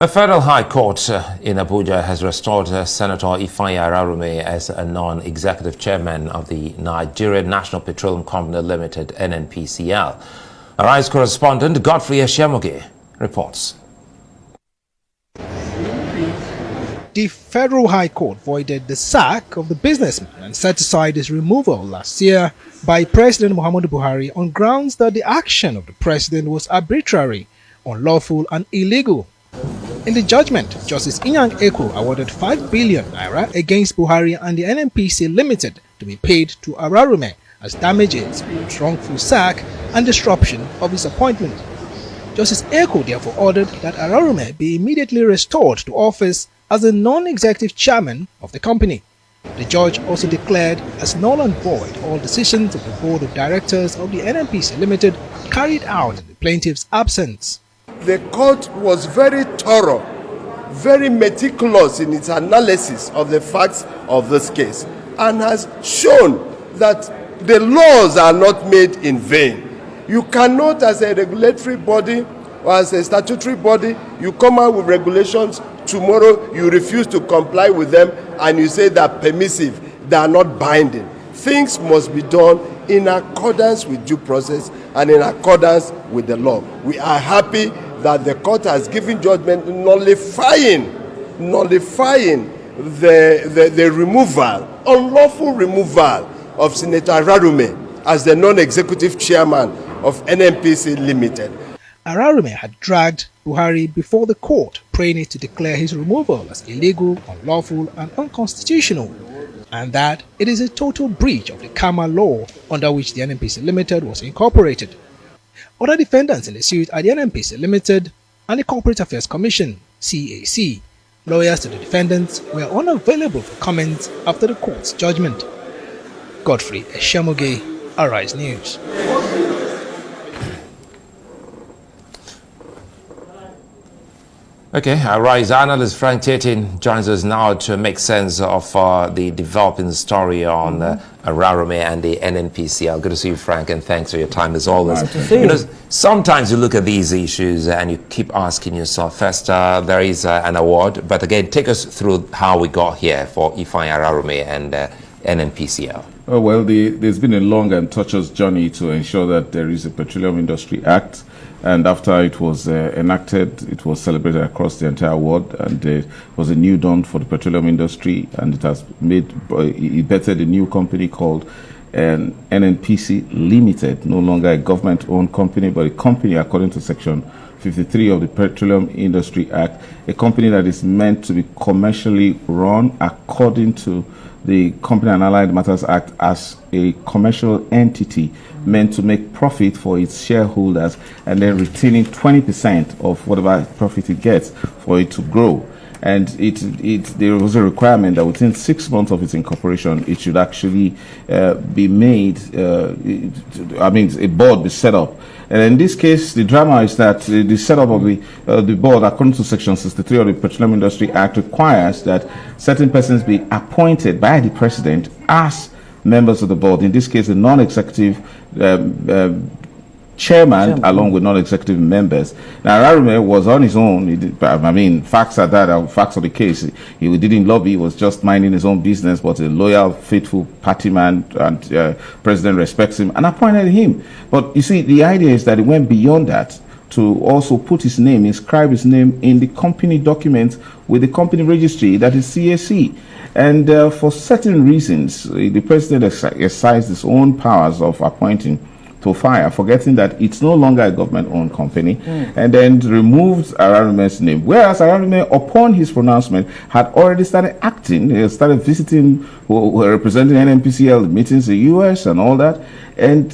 The Federal High Court in Abuja has restored Senator Ifeanyi Ararume as a non-executive chairman of the Nigerian National Petroleum Company Limited, NNPCL. Arise correspondent Godfrey Eshemoge reports. The Federal High Court voided the sack of the businessman and set aside his removal last year by President Muhammadu Buhari on grounds that the action of the president was arbitrary, unlawful and illegal. In the judgment, Justice Inyang Eko awarded 5 billion naira against Buhari and the NNPC Limited to be paid to Ararume as damages for its wrongful sack and disruption of his appointment. Justice Eko therefore ordered that Ararume be immediately restored to office as the non-executive chairman of the company. The judge also declared as null and void all decisions of the board of directors of the NNPC Limited carried out in the plaintiff's absence. The court was very thorough, very meticulous in its analysis of the facts of this case, and has shown that the laws are not made in vain. You cannot, as a regulatory body or as a statutory body, you come out with regulations, tomorrow you refuse to comply with them, and you say they're permissive, they are not binding. Things must be done in accordance with due process and in accordance with the law. We are happy that the court has given judgment nullifying the removal, unlawful removal of Senator Ararume as the non-executive chairman of NNPC Limited. Ararume had dragged Buhari before the court, praying it to declare his removal as illegal, unlawful and unconstitutional, and that it is a total breach of the KAMA law under which the NNPC Limited was incorporated. Other defendants in the suit are the NNPC Limited and the Corporate Affairs Commission, CAC. Lawyers to the defendants were unavailable for comment after the court's judgment. Godfrey Eshemoge, Arise News. Okay, Arise analyst Frank Tetin joins us now to make sense of the developing story on Ararume and the NNPCL. Good to see you, Frank, and thanks for your time as always. Sometimes you look at these issues and you keep asking yourself, first, there is an award, but again, take us through how we got here for Ifeanyi Ararume and NNPCL. Oh, well, there's been a long and tortuous journey to ensure that there is a Petroleum Industry Act. And after it was enacted, it was celebrated across the entire world, and it was a new dawn for the petroleum industry, and it has it bettered a new company called NNPC Limited, no longer a government-owned company, but a company according to Section 53 of the Petroleum Industry Act, a company that is meant to be commercially run according to the Company and Allied Matters Act as a commercial entity meant to make profit for its shareholders and then retaining 20% of whatever profit it gets for it to grow. And there was a requirement that within 6 months of its incorporation, it should actually be made, a board be set up. And in this case, the drama is that the setup of the board, according to Section 63 of the Petroleum Industry Act, requires that certain persons be appointed by the president as members of the board. In this case, a non-executive chairman along with non-executive members. Now, Ararume was on his own. Facts are that, facts of the case. He didn't lobby, he was just minding his own business, but a loyal, faithful party man, and president respects him and appointed him. But you see, the idea is that he went beyond that to also put his name, inscribe his name in the company documents with the company registry, that is CAC. And for certain reasons, the president exercised his own powers of appointing to fire, forgetting that it's no longer a government-owned company, and then removed Ararume's name. Whereas Ararume, upon his pronouncement, had already started acting. He started visiting, representing NNPCL meetings in the U.S. and all that. And,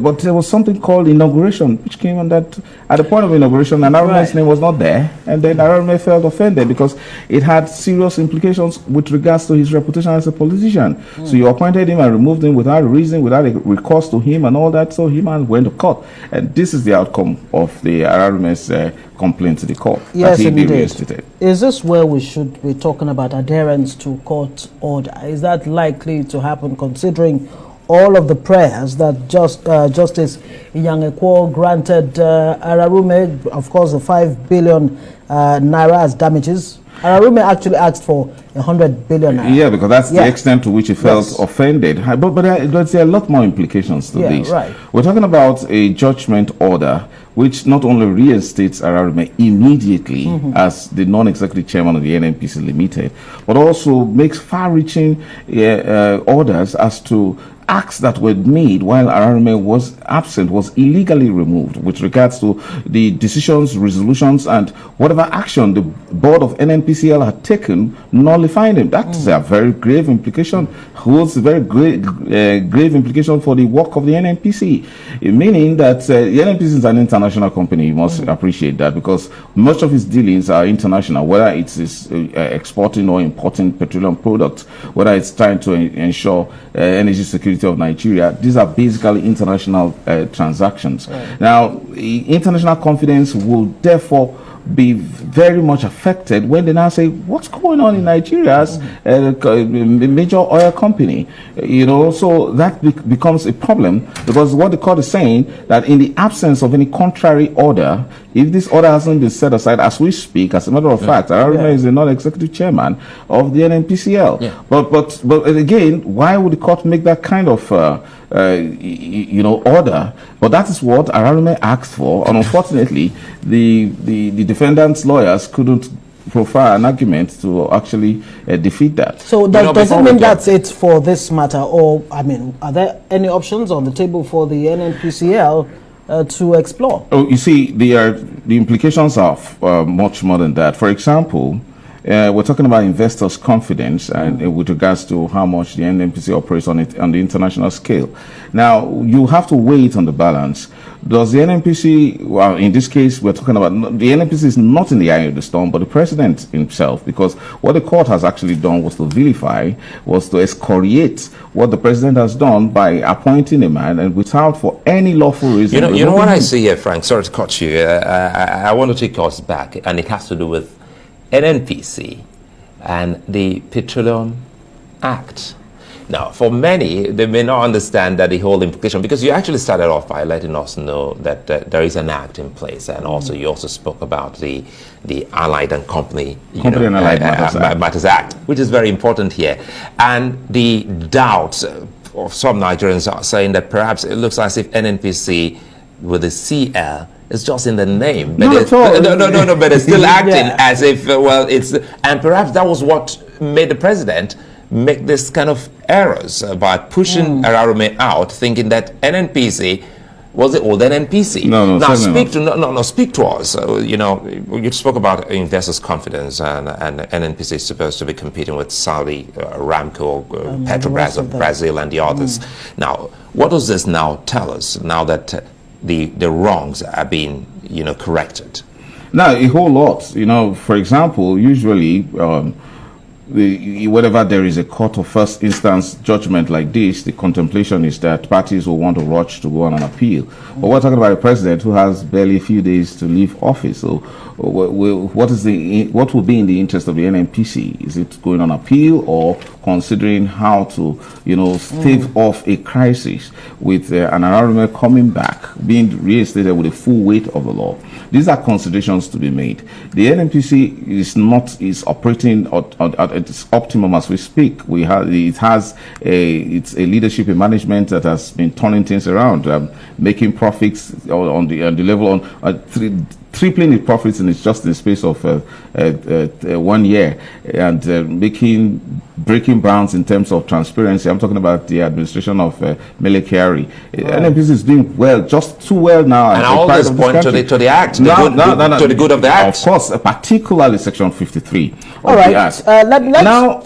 but there was something called inauguration, which came on that, at the point of inauguration, and Ararume's name was not there. And then Ararume felt offended because it had serious implications with regards to his reputation as a politician. So you appointed him and removed him without a reason, without a recourse to him and all that. So he went to court. And this is the outcome of the Ararume's complaint to the court. Yes, indeed. Is this where we should be talking about adherence to court order? Is that likely to happen, considering all of the prayers that Justice Inyang-Ekwo granted Ararume, of course, the 5 billion naira as damages. Ararume actually asked for 100 billion naira. Yeah, because that's the extent to which he felt offended. But there's a lot more implications to this. Right. We're talking about a judgment order which not only reinstates Ararume immediately as the non-executive chairman of the NNPC Limited, but also makes far-reaching orders as to acts that were made while Ararume was absent, was illegally removed with regards to the decisions, resolutions, and whatever action the board of NNPCL had taken, nullifying him. That's a very grave implication, holds a very grave implication for the work of the NNPC, meaning that the NNPC is an international company. You must appreciate that, because much of its dealings are international, whether it is exporting or importing petroleum products, whether it's trying to ensure energy security of Nigeria. These are basically international transactions. Right. Now, international confidence will therefore be very much affected when they now say, what's going on in Nigeria as a major oil company? You know, so that becomes a problem, because what the court is saying, that in the absence of any contrary order, if this order hasn't been set aside as we speak, as a matter of fact, Ararume is the non-executive chairman of the NNPCL. Yeah. But again, why would the court make that kind of order? But that is what Ararume asked for, and unfortunately, the defendant's lawyers couldn't profile an argument to actually defeat that. So does it mean that's it for this matter, or I mean, are there any options on the table for the NNPCL to explore? Oh, you see, the implications are much more than that. For example, we're talking about investors' confidence and with regards to how much the NNPC operates on the international scale. Now, you have to weigh it on the balance. Does the NNPC, well, in this case, we're talking about, the NNPC is not in the eye of the storm, but the president himself, because what the court has actually done was to vilify, was to excoriate what the president has done by appointing a man and without for any lawful reason. You know what I see here, Frank? Sorry to cut you. I want to take us back, and it has to do with NNPC and the Petroleum Act. Now, for many, they may not understand that the whole implication, because you actually started off by letting us know that there is an act in place, and also you also spoke about the Allied and Company Matters Act, which is very important here. And the doubts of some Nigerians are saying that perhaps it looks as if NNPC with the CL is just in the name, but but it's still acting as if and perhaps that was what made the president make this kind of errors by pushing Ararume out, thinking that NNPC was the old NNPC. Speak to us. You spoke about investors' confidence, and NNPC is supposed to be competing with Saudi, Aramco, Petrobras of Brazil, and the others. Now, what does this now tell us? Now that the wrongs are being corrected. Now, a whole lot. For example, usually whenever there is a court of first instance judgment like this, the contemplation is that parties will want to rush to go on an appeal. But we're talking about a president who has barely a few days to leave office. So what will be in the interest of the NNPC? Is it going on appeal, or considering how to stave off a crisis with an Ararume coming back, being reinstated with the full weight of the law? These are considerations to be made. The NNPC is operating at its optimum as we speak. It's a leadership and management that has been turning things around, making profits on the level tripling the profits in just in the space of 1 year, and breaking bounds in terms of transparency. I'm talking about the administration of Mele Kyari. NNPC is doing well, just too well now. And all this point to the act, to the good of the act. Of course, particularly Section 53 all right, let's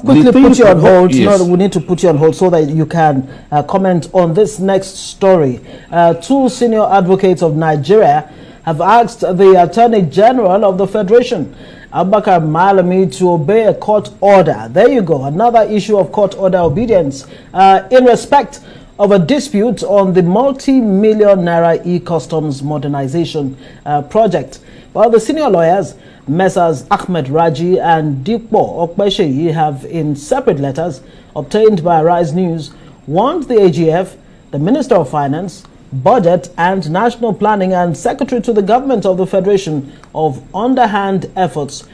quickly put you on hold. Yes. We need to put you on hold so that you can comment on this next story. Two senior advocates of Nigeria have asked the Attorney General of the Federation, Abubakar Malami, to obey a court order. There you go, another issue of court order obedience in respect of a dispute on the multi-million naira e-customs modernization project. Well, the senior lawyers, Messrs. Ahmed Raji and Dikpo Okpesheyi, have in separate letters obtained by Rise News warned the AGF, the Minister of Finance, Budget and National Planning and Secretary to the Government of the Federation of underhand efforts